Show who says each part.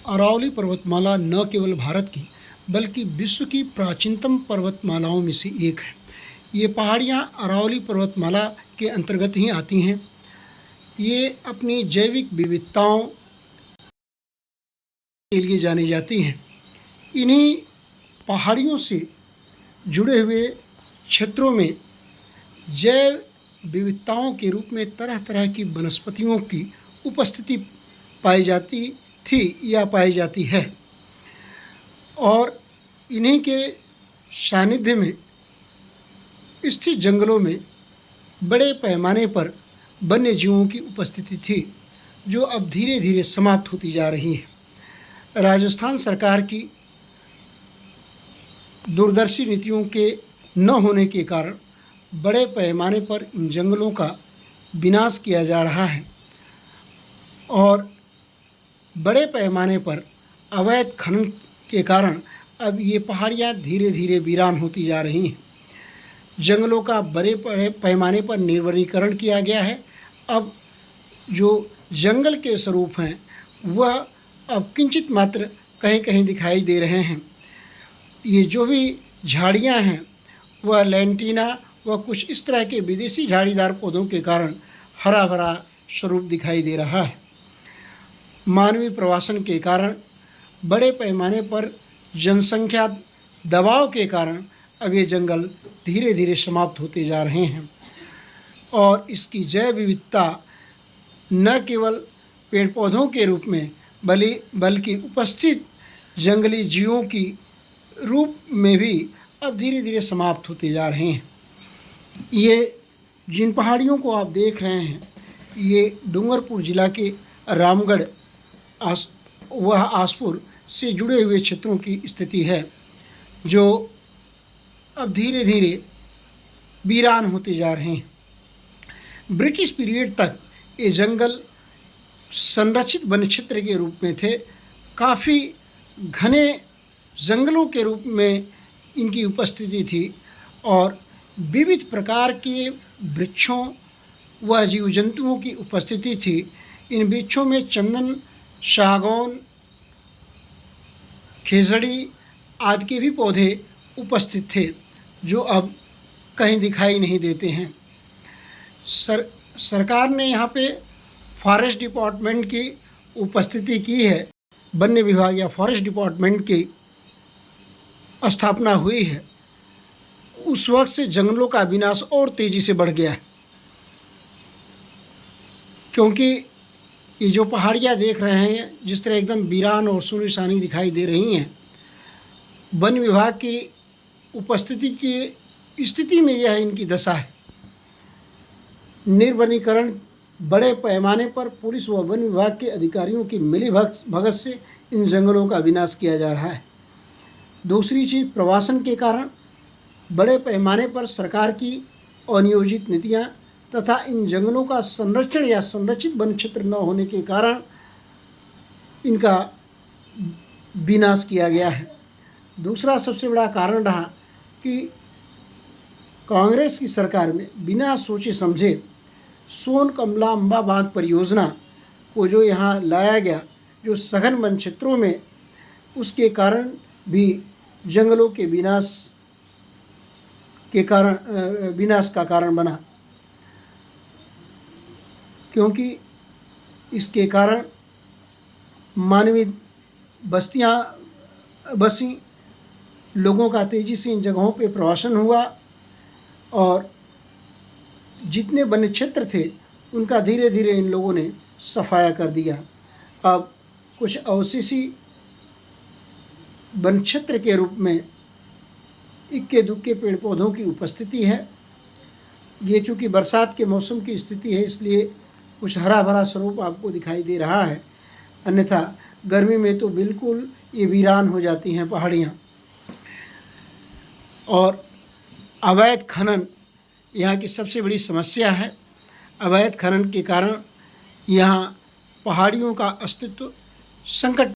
Speaker 1: अरावली पर्वतमाला न केवल भारत की बल्कि विश्व की प्राचीनतम पर्वतमालाओं में से एक है। ये पहाड़ियाँ अरावली पर्वतमाला के अंतर्गत ही आती हैं। ये अपनी जैविक विविधताओं के लिए जानी जाती हैं। इन्हीं पहाड़ियों से जुड़े हुए क्षेत्रों में जैव विविधताओं के रूप में तरह तरह की वनस्पतियों की उपस्थिति पाई जाती थी या पाई जाती है, और इन्हीं के सानिध्य में स्थित जंगलों में बड़े पैमाने पर वन्य जीवों की उपस्थिति थी, जो अब धीरे धीरे समाप्त होती जा रही है। राजस्थान सरकार की दूरदर्शी नीतियों के न होने के कारण बड़े पैमाने पर इन जंगलों का विनाश किया जा रहा है और बड़े पैमाने पर अवैध खनन के कारण अब ये पहाड़ियाँ धीरे धीरे वीरान होती जा रही हैं। जंगलों का बड़े पैमाने पर निर्वनीकरण किया गया है। अब जो जंगल के स्वरूप हैं वह अब किंचित मात्र कहीं कहीं दिखाई दे रहे हैं। ये जो भी झाड़ियाँ हैं वह लैंटीना व कुछ इस तरह के विदेशी झाड़ीदार पौधों के कारण हरा भरा स्वरूप दिखाई दे रहा है। मानवीय प्रवासन के कारण बड़े पैमाने पर जनसंख्या दबाव के कारण अब ये जंगल धीरे धीरे समाप्त होते जा रहे हैं और इसकी जैव विविधता न केवल पेड़ पौधों के रूप में बल्कि उपस्थित जंगली जीवों की रूप में भी अब धीरे धीरे समाप्त होते जा रहे हैं। ये जिन पहाड़ियों को आप देख रहे हैं ये डूंगरपुर जिला के रामगढ़ आसपुर से जुड़े हुए क्षेत्रों की स्थिति है, जो अब धीरे धीरे वीरान होते जा रहे हैं। ब्रिटिश पीरियड तक ये जंगल संरक्षित वन क्षेत्र के रूप में थे। काफ़ी घने जंगलों के रूप में इनकी उपस्थिति थी और विविध प्रकार के वृक्षों व जीव जंतुओं की उपस्थिति थी। इन वृक्षों में चंदन, सागौन, खेजड़ी आदि के भी पौधे उपस्थित थे, जो अब कहीं दिखाई नहीं देते हैं। सरकार ने यहाँ पे फॉरेस्ट डिपार्टमेंट की उपस्थिति की है। वन्य विभाग या फॉरेस्ट डिपार्टमेंट की स्थापना हुई है। उस वक्त से जंगलों का विनाश और तेज़ी से बढ़ गया है, क्योंकि ये जो पहाड़ियाँ देख रहे हैं जिस तरह एकदम वीरान और सुनसान दिखाई दे रही हैं, वन विभाग की उपस्थिति की स्थिति में यह इनकी दशा है। निर्वनीकरण बड़े पैमाने पर पुलिस व वन विभाग के अधिकारियों की मिलीभगत से इन जंगलों का विनाश किया जा रहा है। दूसरी चीज़, प्रवासन के कारण बड़े पैमाने पर सरकार की अनियोजित नीतियाँ तथा इन जंगलों का संरक्षण या संरक्षित वन क्षेत्र न होने के कारण इनका विनाश किया गया है। दूसरा सबसे बड़ा कारण रहा कि कांग्रेस की सरकार में बिना सोचे समझे सोन कमला अम्बा बांध परियोजना को जो यहाँ लाया गया, जो सघन वन क्षेत्रों में, उसके कारण भी जंगलों के विनाश का कारण बना, क्योंकि इसके कारण मानवीय बस्तियाँ बसी, लोगों का तेज़ी से इन जगहों पे प्रवासन हुआ और जितने वन्य क्षेत्र थे उनका धीरे धीरे इन लोगों ने सफाया कर दिया। अब कुछ अवशेषी वन क्षेत्र के रूप में इक्के दुक्के पेड़ पौधों की उपस्थिति है। ये चूँकि बरसात के मौसम की स्थिति है इसलिए कुछ हरा भरा स्वरूप आपको दिखाई दे रहा है, अन्यथा गर्मी में तो बिल्कुल ये वीरान हो जाती हैं पहाड़ियाँ। और अवैध खनन यहाँ की सबसे बड़ी समस्या है। अवैध खनन के कारण यहाँ पहाड़ियों का अस्तित्व संकट